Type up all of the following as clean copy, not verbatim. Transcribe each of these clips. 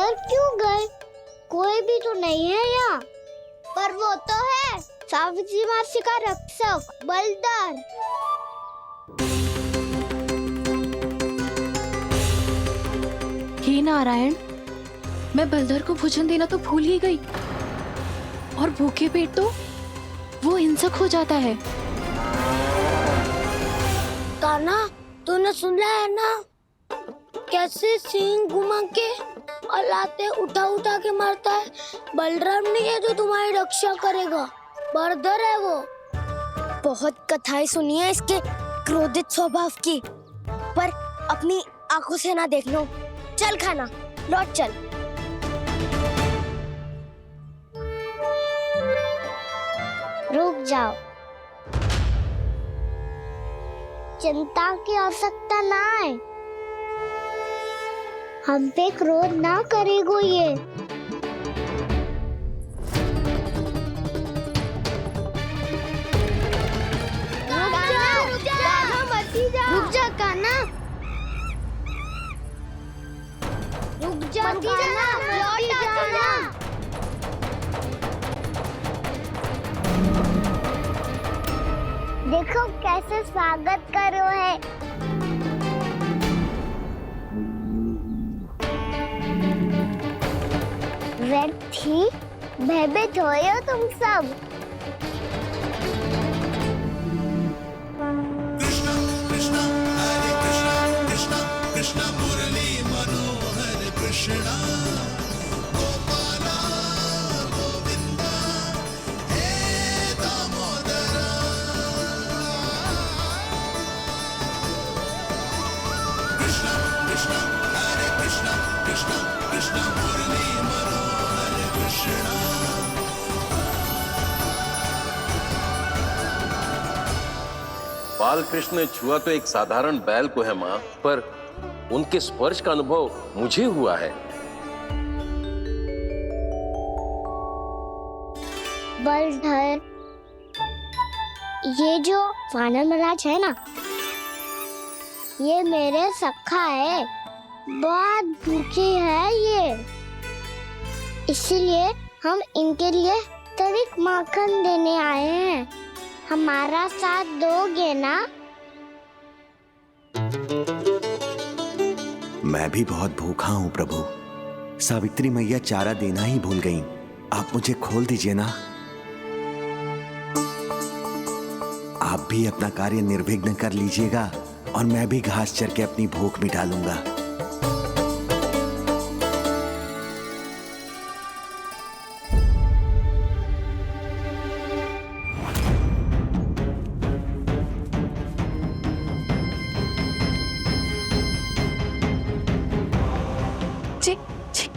अंदर क्यों गए? कोई भी तो नहीं है यहाँ। पर वो तो है, सावित्री मासी का रक्षक बलदार। हे नारायण, मैं बलदर को भोजन देना तो भूल ही गई, और भूखे पेट तो वो हिंसक हो जाता है। कान्हा, तूने सुना है ना कैसे सींग घुमा के और लाते उठा उठा के मारता है? बलराम नहीं है जो तुम्हारी रक्षा करेगा, बलदर है वो। बहुत कथाएं सुनी है इसके क्रोधित स्वभाव की, पर अपनी आंखों से ना देख लो। चल खाना, लौट चल। रुक जाओ, चिंता की आवश्यकता ना है। हम पे क्रोध ना करेगो ये। रुक जा कान्हा, रुक जा कान्हा, लौट जाना। देखो कैसे स्वागत करो है। व्यर्थी भयभीत हो तुम सब। कृष्णा कृष्णा हरे कृष्णा कृष्णा कृष्णा मुरली मनोहर कृष्णा गोपाला गोविंदा हे दामोदरा। कृष्णा कृष्णा हरे कृष्णा कृष्णा कृष्णा मुरली मनोहर कृष्णा। बाल कृष्ण ने छुआ तो एक साधारण बैल को है माँ, पर उनके स्पर्श का अनुभव मुझे हुआ है। बलधर, ये जो वानर महाराज है ना, ये मेरे सखा है। बहुत भूखे है ये, इसलिए हम इनके लिए तनिक माखन देने आए हैं। हमारा साथ दोगे ना? मैं भी बहुत भूखा हूँ प्रभु। सावित्री मैया चारा देना ही भूल गईं। आप मुझे खोल दीजिए ना। आप भी अपना कार्य निर्विघ्न कर लीजिएगा और मैं भी घास चर के अपनी भूख मिटा लूंगा।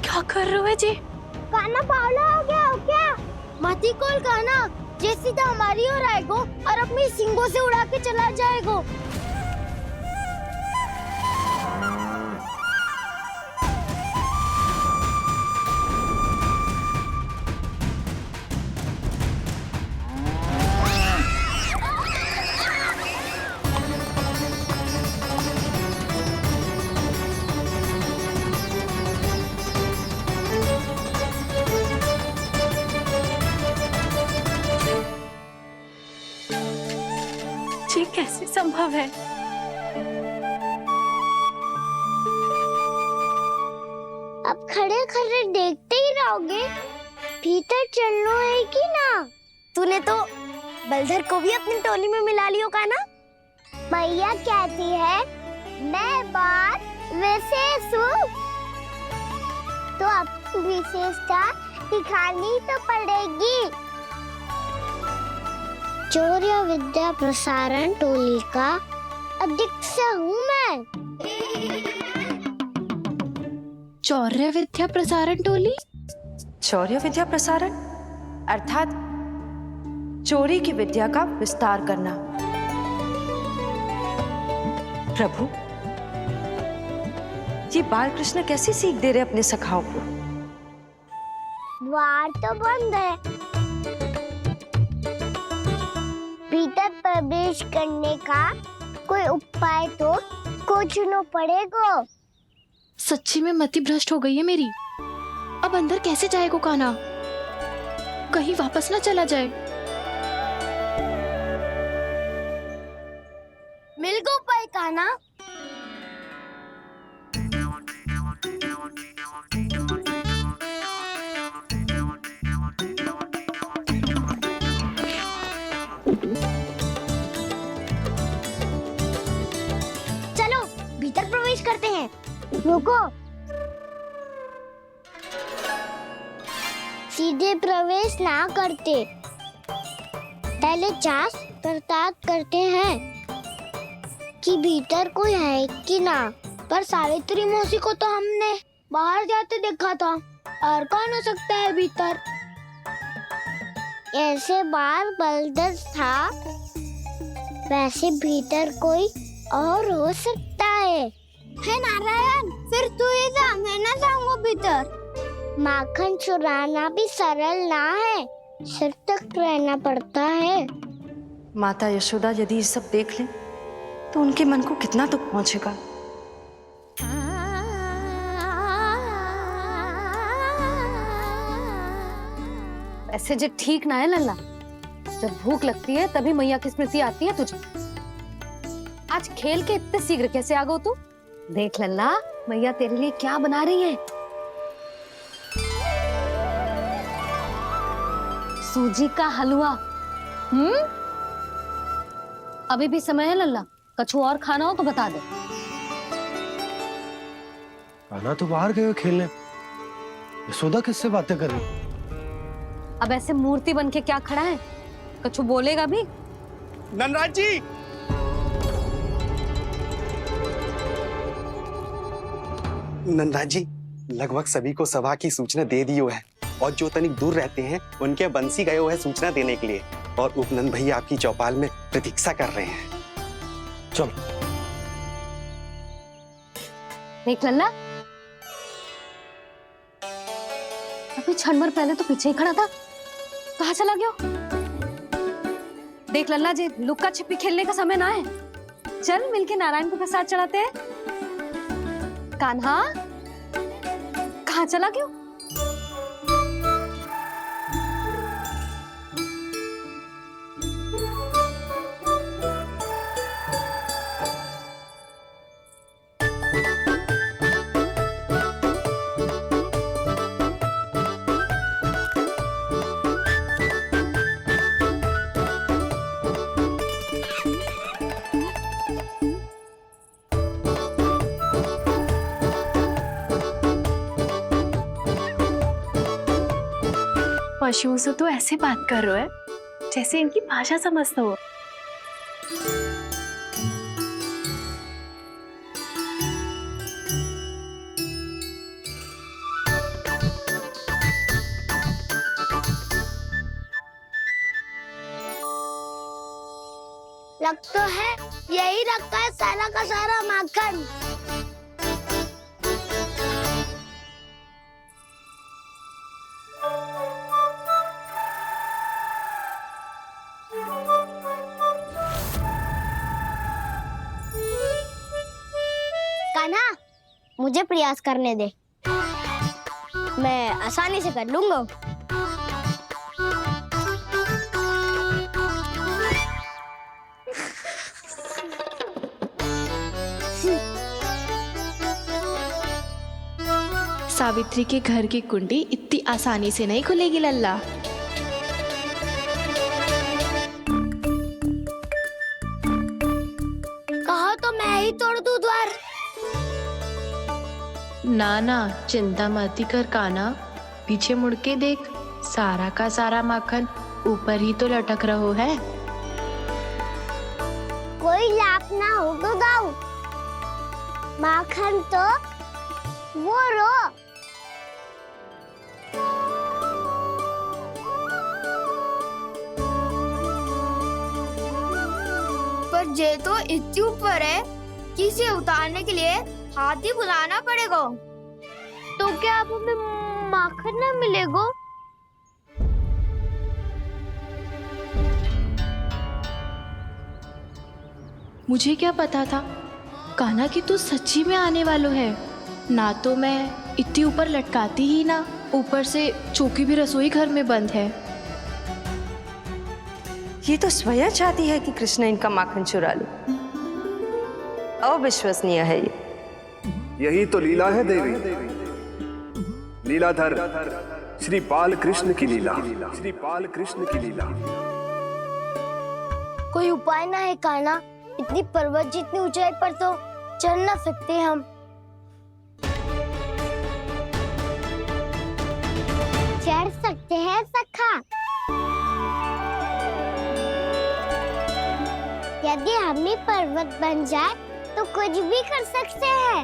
क्या कर रहे हो जी? कान्हा पावला हो गया हो क्या? मती कोल कान्हा, जे सीधा हमारी ओर आएगो और अपनी सींगों से उड़ा के चला जाएगो। ये कैसे संभव है? अब खड़े खड़े देखते ही रहोगे? भीतर चलना है कि ना? तूने तो बलधर को भी अपनी टोली में मिला लियो का ना? भैया कहती है मैं बात विशेष हूँ, तो अपनी विशेषता दिखानी तो पड़ेगी। चौर्य विद्या प्रसारण टोली का अध्यक्ष हूँ मैं। चौर्य विद्या प्रसारण टोली? चौर्य विद्या प्रसारण अर्थात चोरी की विद्या का विस्तार करना। प्रभु, ये बाल कृष्ण कैसी सीख दे रहे अपने सखाओं को? द्वार तो बंद है, भीतर प्रवेश करने का कोई उपाय तो खोजना पड़ेगा। सच्ची में मति भ्रष्ट हो गई है मेरी। अब अंदर कैसे जाएगा कान्हा? कहीं वापस ना चला जाए। मिल गो पाए कान्हा। चलो भीतर प्रवेश करते हैं। रुको, सीधे प्रवेश ना करते, पहले जांच पड़ताल करते हैं कि भीतर कोई है कि ना। पर सावित्री मौसी को तो हमने बाहर जाते देखा था, और कौन हो सकता है भीतर? ऐसे बार बलदर था, वैसे भीतर कोई और हो सकता है नारायण, फिर तू ही जा, मैं ना जाऊंगा भीतर। माखन चुराना भी सरल ना है, सिर तक रहना पड़ता है। माता यशोदा यदि ये सब देख लें तो उनके मन को कितना दुख पहुंचेगा। ऐसे जो ठीक ना है लल्ला, जब भूख लगती है तभी मैया की स्मृति आती है तुझे। आज खेल के इतने शीघ्र कैसे आ गो तू? देख लल्ला, मैया तेरे लिए क्या बना रही है। सूजी का हलवा। अभी भी समय है लल्ला, कछु और खाना हो तो बता दे। कान्हा तो बाहर गए खेलने, यशोदा किससे बातें कर रही? अब ऐसे मूर्ति बन के क्या खड़ा है, कछु बोलेगा भी? नंदराज जी, नंदराज जी, लगभग सभी को सभा की सूचना दे दी है, और जो तनिक दूर रहते हैं उनके बंसी गए हुए सूचना देने के लिए, और उपनंद भैया आपकी चौपाल में प्रतीक्षा कर रहे हैं। चलो। देख लल्ला, अभी क्षण भर पहले तो पीछे ही खड़ा था, कहाँ चला गया? देख लल्ला जी, लुक्का छिपी खेलने का समय ना है, चल मिलके नारायण को प्रसाद चढ़ाते हैं। कान्हा, कहाँ चला गया? पशुओं से तो ऐसे बात कर रहे हो जैसे इनकी भाषा समझते हो। लग तो है यही रखा है सारा का सारा माखन। कान्हा, मुझे प्रयास करने दे, मैं आसानी से कर लूंगा। सावित्री के घर की कुंडी इतनी आसानी से नहीं खुलेगी लल्ला। कहो तो मैं ही तोड़ दूं द्वार। ना ना, चिंता मत कर कान्हा, पीछे मुड़ के देख, सारा का सारा माखन ऊपर ही तो लटक रहो है। कोई लाभ ना होगा गाँव, माखन तो वो रो। पर जे तो इतनी ऊपर है कि इसे उतारने के लिए हाथी बुलाना पड़ेगा। तो क्या अब हमें माखन ना मिलेगा? मुझे क्या पता था कान्हा कि तू सच्ची में आने वालो है, ना तो मैं इतनी ऊपर लटकाती ही ना। ऊपर से चौकी भी रसोई घर में बंद है। ये तो स्वयं चाहती है कि कृष्ण इनका माखन चुरा ले। अविश्वसनीय है ये। यही तो लीला है देवी, लीलाधर श्री बाल कृष्ण की लीला, श्री बाल कृष्ण की लीला। कोई उपाय ना है कान्हा? इतनी पर्वत जितनी ऊंचाई पर तो चढ़ ना सकते हम। चढ़ सकते हैं सखा, यदि हम ही पर्वत बन जाए तो कुछ भी कर सकते हैं।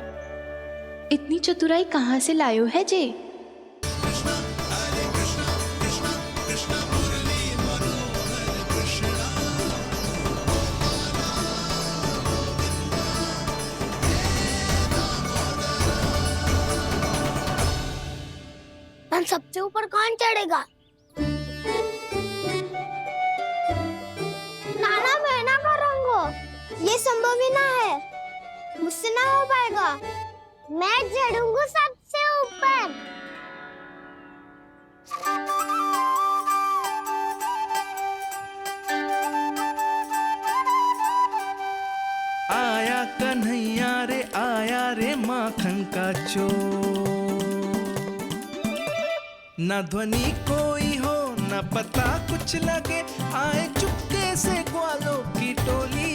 इतनी चतुराई कहाँ से लायो है जे? हम सबसे ऊपर कौन चढ़ेगा? नाना मैं ना करूँगा, ये संभव ही ना है, मुझसे ना हो पाएगा। मैं चढ़ूंगा सबसे ऊपर। आया कन्हैया रे आया रे माखन का चोर, न ध्वनि कोई हो न पता कुछ लगे, आए चुपके से ग्वालों की टोली,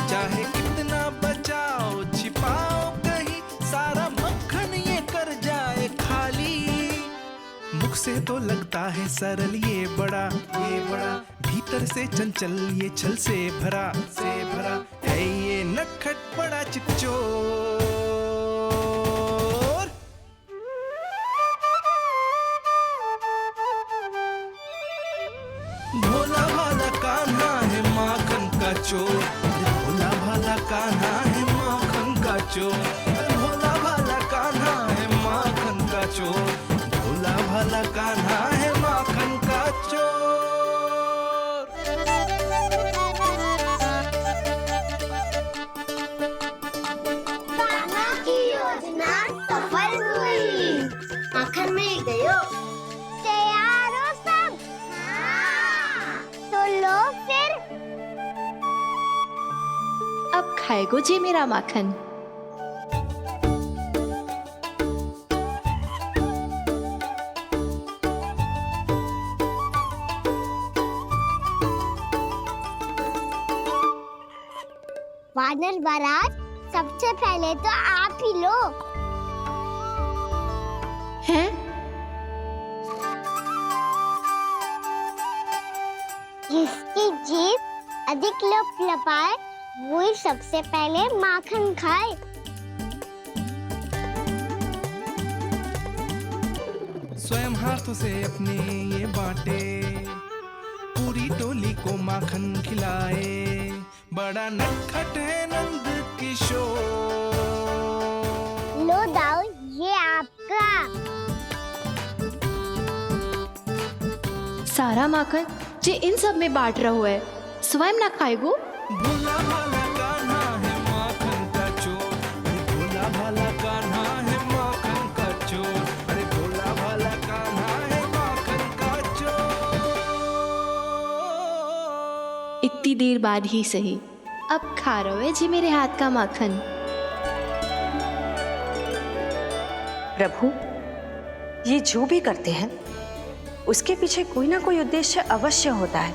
चाहे कितना बचाओ छिपाओ कहीं, सारा मक्खन ये कर जाए खाली। मुख से तो लगता है सरल ये बड़ा भीतर से चंचल ये छल से भरा है ये नटखट बड़ा चिच्चोर। भोला भाला कान्हा है माखन का चोर, भोला भाला कान्हा है माखन का चोर, भोला भाला कान्हा है माखन का चोर, भोला भाला कान्हा है माखन का चोर। कान्हा की योजना सफल हुई, माखन मिल गयो। तैयार हो सब? तो लो फिर। अब खाएगो जे मेरा माखन। वानर महाराज, सबसे पहले तो आप ही लो। हैं? जिसकी जीभ अधिक लपलपाए वही सबसे पहले माखन खाए। स्वयं हाथों से अपने ये बांटे, पूरी टोली को माखन खिलाए, बड़ा नटखट है नंद किशोर। लो दाऊ, ये आपका। सारा माखन जे इन सब में बांट रहो है, स्वयं ना खाएगो। भोला भाला कान्हा है माखन का चोर, भोला भाला कान्हा है माखन का चोर, अरे भोला भाला कान्हा है माखन का चोर। इतनी देर बाद ही सही, अब खा रहे हो जी मेरे हाथ का माखन। प्रभु, ये जो भी करते हैं उसके पीछे कोई ना कोई उद्देश्य अवश्य होता है।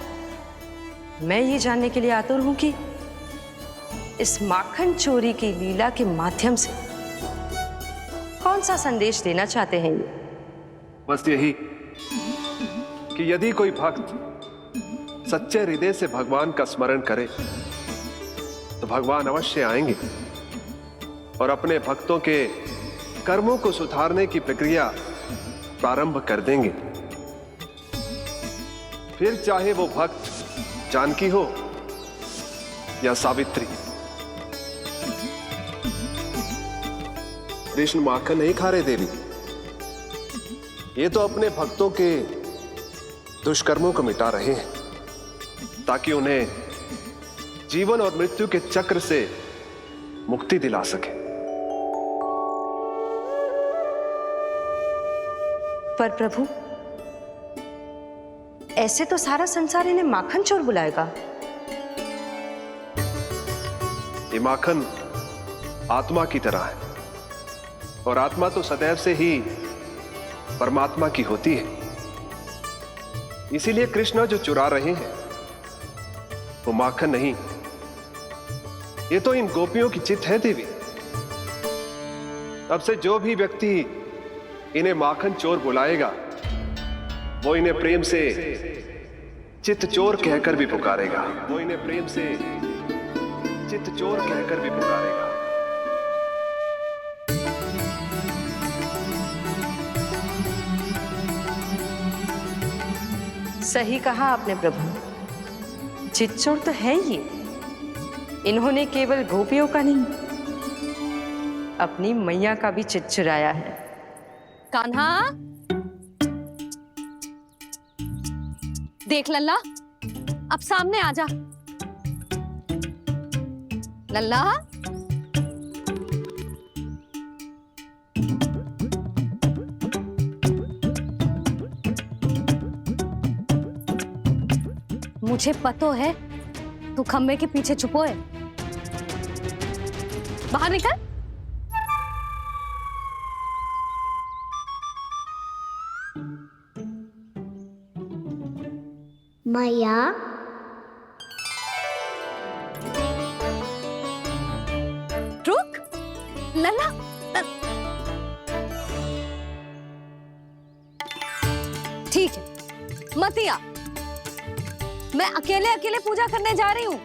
मैं ये जानने के लिए आतुर हूं कि इस माखन चोरी की लीला के माध्यम से कौन सा संदेश देना चाहते हैं ये। बस यही कि यदि कोई भक्त सच्चे हृदय से भगवान का स्मरण करे तो भगवान अवश्य आएंगे और अपने भक्तों के कर्मों को सुधारने की प्रक्रिया प्रारंभ कर देंगे। फिर चाहे वो भक्त जानकी हो या सावित्री, कृष्ण माखन नहीं खा रहे देवी, ये तो अपने भक्तों के दुष्कर्मों को मिटा रहे हैं ताकि उन्हें जीवन और मृत्यु के चक्र से मुक्ति दिला सके। पर प्रभु, ऐसे तो सारा संसार इन्हें माखन चोर बुलाएगा। ये माखन आत्मा की तरह है, और आत्मा तो सदैव से ही परमात्मा की होती है। इसीलिए कृष्ण जो चुरा रहे हैं वो माखन नहीं, ये तो इन गोपियों की चित्त है देवी। अब से जो भी व्यक्ति इन्हें माखन चोर बुलाएगा वो इन्हें प्रेम से चित्त चोर कहकर भी पुकारेगा। वो इन्हें प्रेम से चित्त चोर कहकर भी पुकारेगा। सही कहा आपने प्रभु, चित्त चोर तो है ये। इन्होंने केवल गोपियों का नहीं, अपनी मैया का भी चित्त चुराया है। कान्हा, देख लल्ला, अब सामने आ जा। लल्ला, मुझे पतो है तू खम्बे के पीछे छुपो है। बाहर निकल। मैया, रुक लल्ला, ठीक है मत आ, मैं अकेले अकेले पूजा करने जा रही हूँ।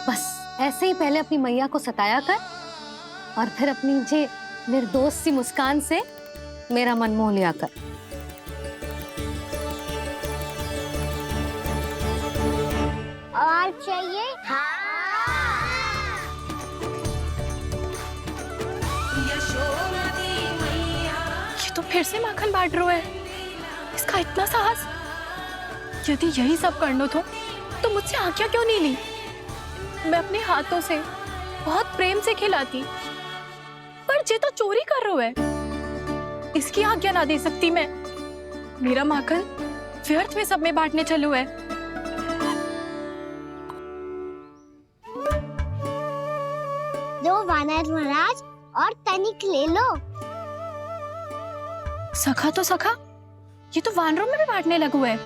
बस ऐसे ही पहले अपनी मैया को सताया कर और फिर अपनी जे निर्दोष सी मुस्कान से मेरा मन मोह लिया कर। और चाहिए? ये तो फिर से माखन बांट रहा है। इसका इतना साहस। यदि यही सब करना तो मुझसे आज्ञा क्यों नहीं ली? मैं अपने हाथों से बहुत प्रेम से खिलाती, पर जे तो चोरी कर रहा है। इसकी आज्ञा ना दे सकती मैं। मेरा माखन व्यर्थ में सब में बांटने चलू है। दो वानर महाराज और तनिक ले लो। सखा तो सखा, ये तो वानरों में भी बांटने लगा हुआ है।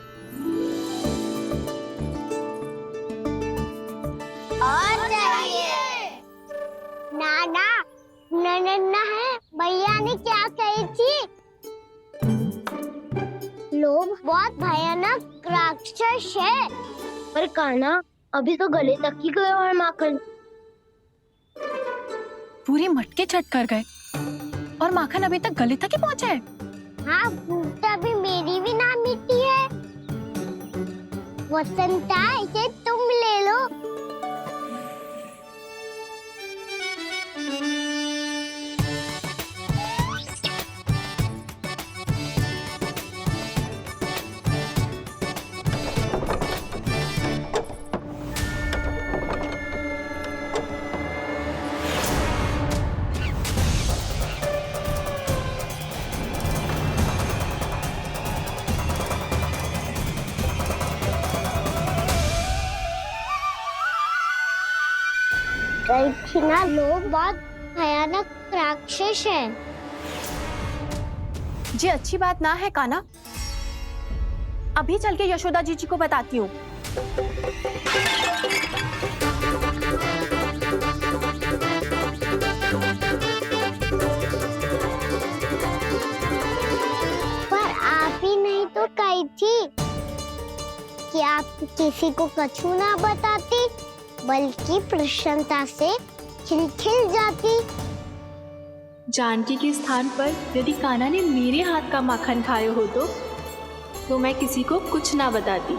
और चाहिए? नाना, नन्ना है, भैया ने क्या कही थी? लोभ बहुत भयानक राक्षस है। पर कान्हा, अभी तो गले तक ही गया है माखन। पूरी मटके चट कर गए और माखन अभी तक गले तक ही पहुंचा है। हाँ, तभी मेरी भी ना मिट्टी है। वसंता, इसे तुम ले लो। ना, लोग बहुत भयानक राक्षस हैं। जी अच्छी बात ना है कान्हा। अभी चल के यशोदा जी को बताती हूँ। पर आप ही नहीं तो कही थी कि आप किसी को कछु ना बताती, बल्कि प्रसन्नता से खिलखिल जाती। जानकी के स्थान पर यदि कान्हा ने मेरे हाथ का माखन खाया हो तो मैं किसी को कुछ ना बताती,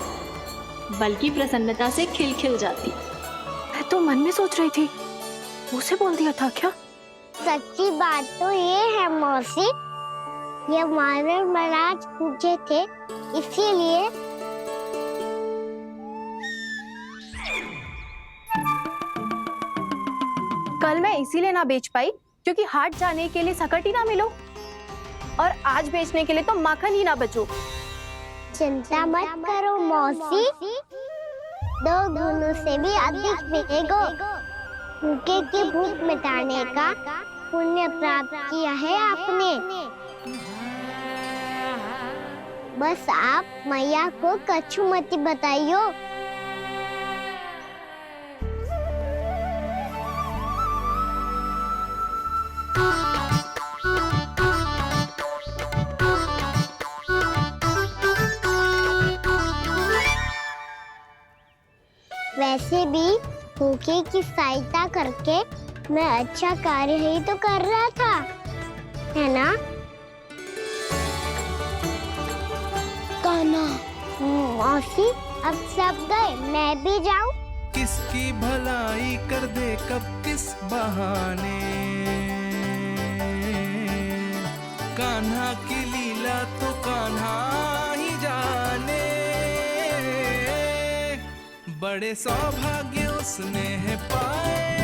बल्कि प्रसन्नता से खिलखिल जाती। मैं तो मन में सोच रही थी, उसे बोल दिया था क्या? सच्ची बात तो ये है मौसी ये मानव महाराज पूछे थे, इसीलिए कल मैं इसीलिए ना बेच पाई क्योंकि हाट जाने के लिए सकट ही ना मिलो, और आज बेचने के लिए तो माखन ही ना बचो। चिंता मत करो मौसी, 2 गुनों से भी अधिक मिलेगा। भूखे की भूख मिटाने का पुण्य प्राप्त किया है आपने। बस आप मैया को कछु मत बताइयो। वैसे भी भूखे की सहायता करके मैं अच्छा कार्य ही तो कर रहा था, है ना? कान्हा, मौसी अब सब गए, मैं भी जाऊं? किसकी भलाई कर दे कब किस बहाने, कान्हा की लीला तो कान्हा ही जाने। बड़े सौभाग्य उसने है पाए,